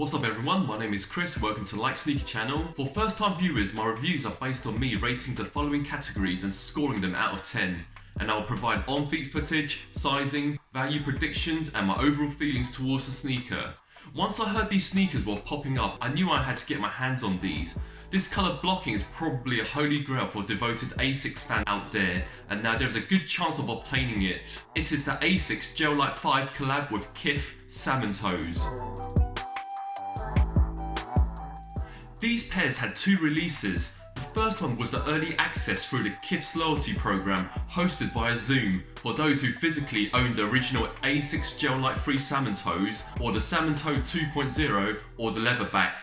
What's up everyone, my name is Chris, welcome to Like Sneaker channel. For first time viewers, my reviews are based on me rating the following categories and scoring them out of 10. And I'll provide on-feet footage, sizing, value predictions and my overall feelings towards the sneaker. Once I heard these sneakers were popping up, I knew I had to get my hands on these. This colour blocking is probably a holy grail for devoted Asics fans out there, and now there's a good chance of obtaining it. It is the Asics Gel-Lyte V collab with Kith Salmon Toes. These pairs had two releases. The first one was the early access through the Kith's loyalty program hosted via Zoom for those who physically owned the original Asics Gel-Lyte V Salmon Toes or the Salmon Toe 2.0 or the leatherback.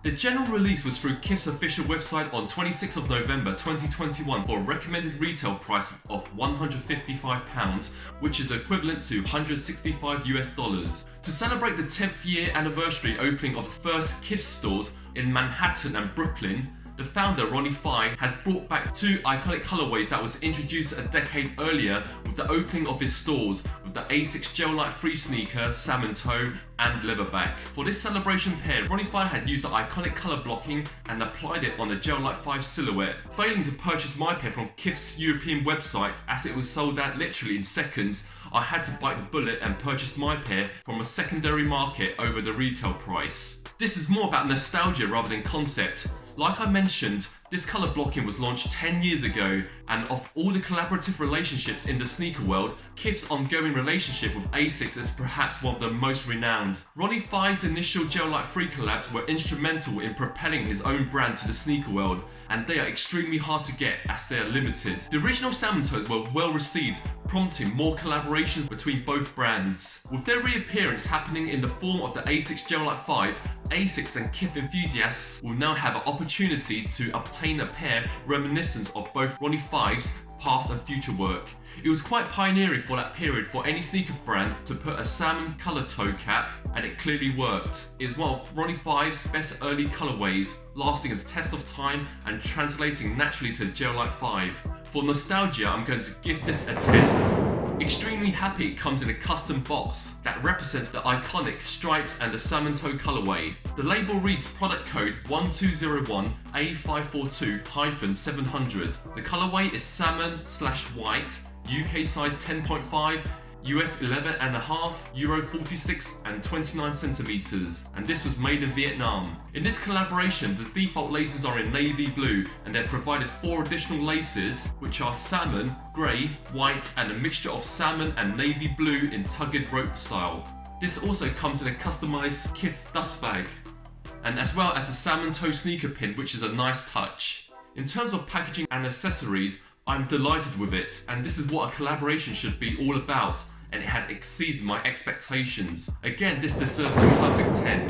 The general release was through Kith's official website on 26th of November 2021 for a recommended retail price of £155, which is equivalent to $165 US. To celebrate the 10th year anniversary opening of the first Kith stores in Manhattan and Brooklyn, the founder, Ronnie Fieg, has brought back two iconic colorways that was introduced a decade earlier with the opening of his stores with the Asics Gel-Lyte V sneaker, Salmon Toe and leatherback. For this celebration pair, Ronnie Fieg had used the iconic color blocking and applied it on the Gel-Lyte V silhouette. Failing to purchase my pair from Kith's European website as it was sold out literally in seconds, I had to bite the bullet and purchase my pair from a secondary market over the retail price. This is more about nostalgia rather than concept. Like I mentioned, this colour blocking was launched 10 years ago, and of all the collaborative relationships in the sneaker world, Kith's ongoing relationship with Asics is perhaps one of the most renowned. Ronnie Fieg's initial Gel-Lyte V collabs were instrumental in propelling his own brand to the sneaker world, and they are extremely hard to get as they are limited. The original Salmon Toes were well received, prompting more collaborations between both brands. With their reappearance happening in the form of the Asics Gel-Lyte V, Asics and Kith enthusiasts will now have an opportunity to obtain a pair reminiscent of both Ronnie Fieg's past and future work. It was quite pioneering for that period for any sneaker brand to put a salmon colour toe cap, and it clearly worked. It is one of Ronnie Fieg's best early colourways, lasting a test of time and translating naturally to Gel-Lyte V. For nostalgia, I'm going to give this a 10. Extremely happy it comes in a custom box that represents the iconic stripes and the Salmon Toe colorway. The label reads product code 1201A542-700. The colorway is salmon/white, UK size 10.5, US 11.5, Euro 46 and 29 centimeters, and this was made in Vietnam. In this collaboration, the default laces are in navy blue, and they're provided 4 additional laces, which are salmon, grey, white, and a mixture of salmon and navy blue in tugged rope style. This also comes in a customized Kith dust bag, and as well as a Salmon Toe sneaker pin, which is a nice touch. In terms of packaging and accessories, I'm delighted with it, and this is what a collaboration should be all about, and it had exceeded my expectations. Again, this deserves a perfect 10.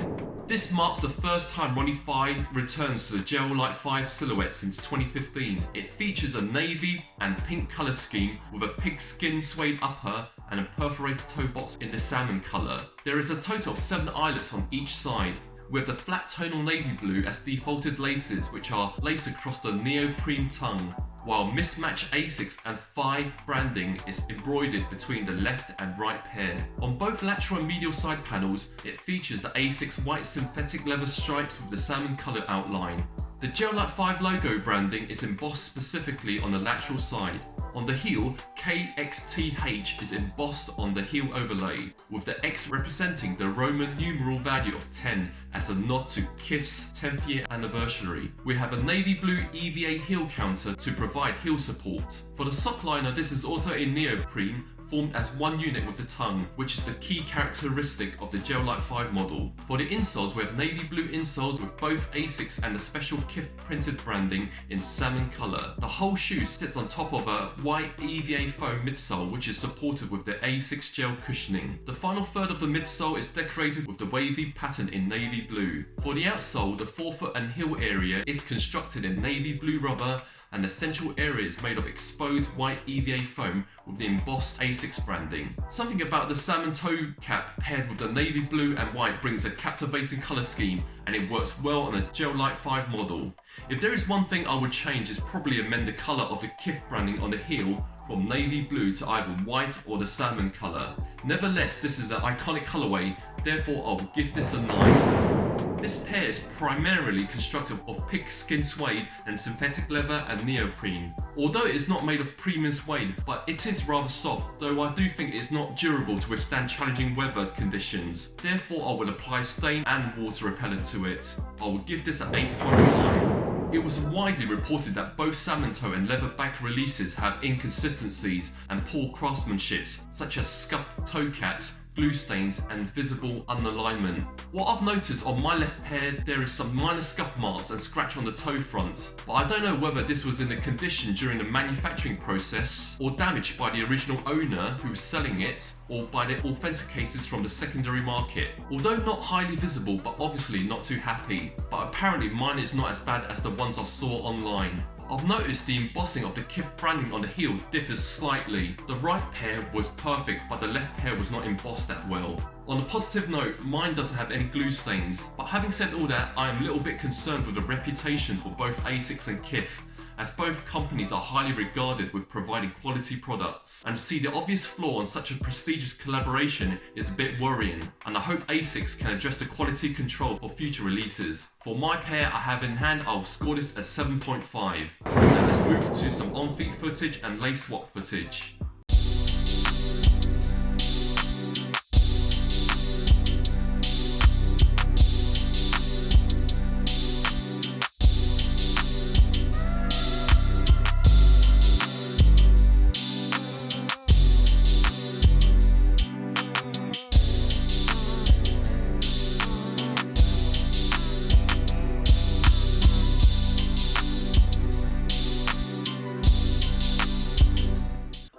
This marks the first time Ronnie Fieg returns to the Gel-Lyte V silhouette since 2015. It features a navy and pink colour scheme with a pigskin suede upper and a perforated toe box in the salmon colour. There is a total of 7 eyelets on each side, with the flat tonal navy blue as defaulted laces, which are laced across the neoprene tongue, while mismatched Asics and Fieg branding is embroidered between the left and right pair. On both lateral and medial side panels, it features the Asics white synthetic leather stripes with the salmon colour outline. The Gel-Lyte V logo branding is embossed specifically on the lateral side. On the heel, KXTH is embossed on the heel overlay, with the X representing the Roman numeral value of 10 as a nod to Kith's 10th year anniversary. We have a navy blue EVA heel counter to provide heel support. For the sock liner, this is also in neoprene, formed as one unit with the tongue, which is the key characteristic of the Gel-Lyte V model. For the insoles, we have navy blue insoles with both Asics and the special Kith printed branding in salmon colour. The whole shoe sits on top of a white EVA foam midsole, which is supported with the Asics gel cushioning. The final third of the midsole is decorated with the wavy pattern in navy blue. For the outsole, the forefoot and heel area is constructed in navy blue rubber, and the central area is made of exposed white EVA foam with the embossed Asics branding. Something about the Salmon Toe cap paired with the navy blue and white brings a captivating colour scheme, and it works well on a Gel-Lyte V model. If there is one thing I would change, is probably amend the colour of the Kith branding on the heel from navy blue to either white or the salmon colour. Nevertheless, this is an iconic colourway, therefore I will give this a 9. This pair is primarily constructed of pigskin suede and synthetic leather and neoprene. Although it is not made of premium suede, but it is rather soft, though I do think it is not durable to withstand challenging weather conditions. Therefore, I will apply stain and water repellent to it. I will give this an 8.5. It was widely reported that both Salmon Toe and leatherback releases have inconsistencies and poor craftsmanship, such as scuffed toe caps, glue stains and visible unalignment. What I've noticed on my left pair, there is some minor scuff marks and scratch on the toe front, but I don't know whether this was in the condition during the manufacturing process or damaged by the original owner who was selling it or by the authenticators from the secondary market. Although not highly visible, but obviously not too happy, but apparently mine is not as bad as the ones I saw online. I've noticed the embossing of the Kith branding on the heel differs slightly. The right pair was perfect, but the left pair was not embossed that well. On a positive note, mine doesn't have any glue stains, but having said all that, I am a little bit concerned with the reputation for both Asics and Kith, as both companies are highly regarded with providing quality products, and to see the obvious flaw in such a prestigious collaboration is a bit worrying, and I hope Asics can address the quality control for future releases. For my pair I have in hand, I'll score this as 7.5. Now let's move to some on-feet footage and lace swap footage.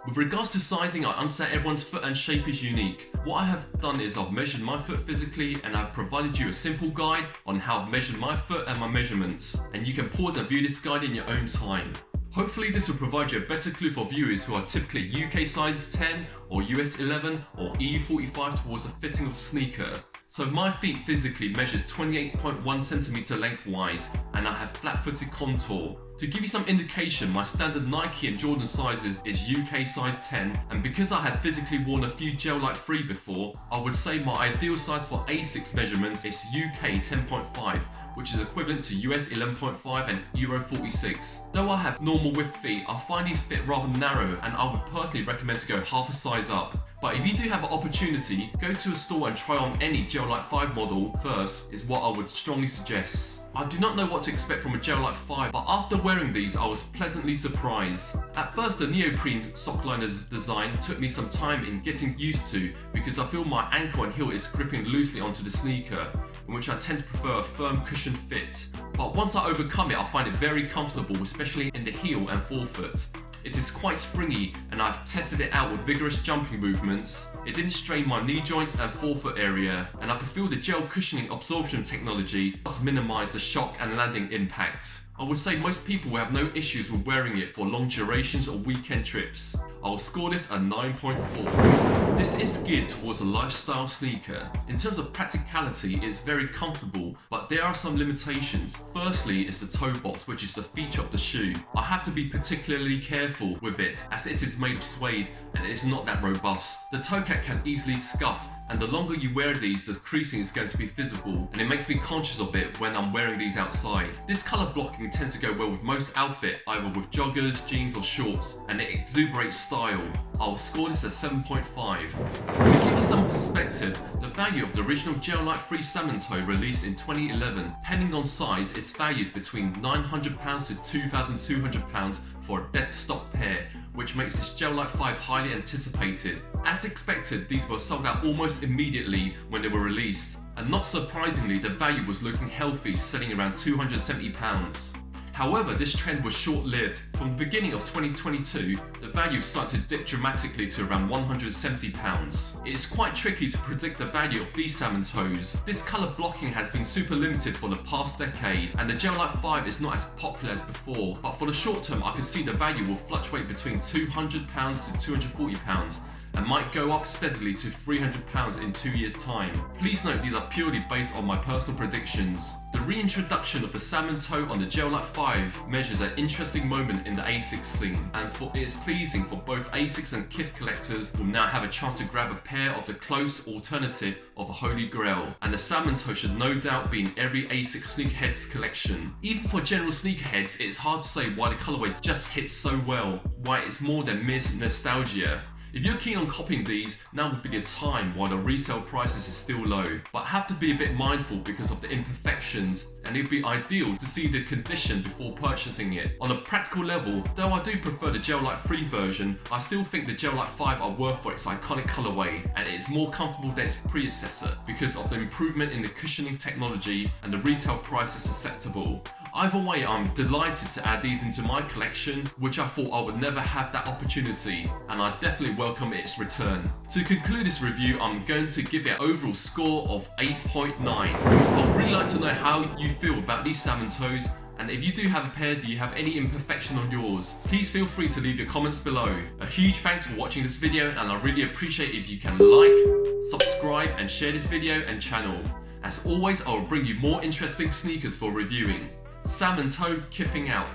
With regards to sizing, I understand everyone's foot and shape is unique. What I have done is I've measured my foot physically and I've provided you a simple guide on how I've measured my foot and my measurements. And you can pause and view this guide in your own time. Hopefully this will provide you a better clue for viewers who are typically UK size 10 or US 11 or EU 45 towards the fitting of the sneaker. So my feet physically measures 28.1 centimeter lengthwise and I have flat-footed contour. To give you some indication, my standard Nike and Jordan sizes is UK size 10, and because I had physically worn a few Gel-Lyte V before, I would say my ideal size for Asics measurements is UK 10.5, which is equivalent to US 11.5 and Euro 46. Though I have normal width feet, I find these fit rather narrow and I would personally recommend to go half a size up. But if you do have an opportunity, go to a store and try on any Gel-Lyte V model first is what I would strongly suggest. I do not know what to expect from a Gel-Lyte V, but after wearing these I was pleasantly surprised. At first the neoprene sock liner's design took me some time in getting used to because I feel my ankle and heel is gripping loosely onto the sneaker, in which I tend to prefer a firm cushioned fit. But once I overcome it I find it very comfortable, especially in the heel and forefoot. It is quite springy and I've tested it out with vigorous jumping movements. It didn't strain my knee joints and forefoot area, and I can feel the gel cushioning absorption technology does minimise the shock and landing impact. I would say most people will have no issues with wearing it for long durations or weekend trips. I'll score this a 9.4. This is geared towards a lifestyle sneaker. In terms of practicality, it's very comfortable, but there are some limitations. Firstly, it's the toe box, which is the feature of the shoe. I have to be particularly careful with it, as it is made of suede and it is not that robust. The toe cap can easily scuff, and the longer you wear these, the creasing is going to be visible, and it makes me conscious of it when I'm wearing these outside. This colour blocking tends to go well with most outfit, either with joggers, jeans or shorts, and it exuberates style. I'll score this as 7.5. To give us some perspective, the value of the original Gel-Lyte V Salmon Toe released in 2011, depending on size, is valued between £900 to £2,200 for a dead stock pair, which makes this Gel-Lyte V highly anticipated. As expected, these were sold out almost immediately when they were released, and not surprisingly, the value was looking healthy, selling around £270. However, this trend was short-lived. From the beginning of 2022, the value started to dip dramatically to around £170. It is quite tricky to predict the value of these Salmon Toes. This colour blocking has been super limited for the past decade, and the Gel-Lyte V is not as popular as before, but for the short term I can see the value will fluctuate between £200 to £240, and might go up steadily to £300 in 2 years' time. Please note these are purely based on my personal predictions. The reintroduction of the Salmon Toe on the Gel-Lyte V measures an interesting moment in the Asics scene, and it is pleasing for both Asics and Kith collectors will now have a chance to grab a pair of the close alternative of a Holy Grail, and the Salmon Toe should no doubt be in every Asics sneakerhead's collection. Even for general sneakerheads, it's hard to say why the colorway just hits so well, why it's more than mere nostalgia. If you're keen on copying these, now would be the time while the resale prices is still low, but have to be a bit mindful because of the imperfections, and it would be ideal to see the condition before purchasing it. On a practical level, though I do prefer the Gel-Lyte V version, I still think the Gel-Lyte V are worth for its iconic colorway, and it is more comfortable than its predecessor because of the improvement in the cushioning technology, and the retail price is acceptable. Either way, I'm delighted to add these into my collection, which I thought I would never have that opportunity, and I definitely welcome its return. To conclude this review, I'm going to give it an overall score of 8.9. I'd really like to know how you feel about these Salmon Toes, and if you do have a pair, do you have any imperfection on yours? Please feel free to leave your comments below. A huge thanks for watching this video, and I really appreciate if you can like, subscribe and share this video and channel. As always, I will bring you more interesting sneakers for reviewing. Salmon Toe Kithing out.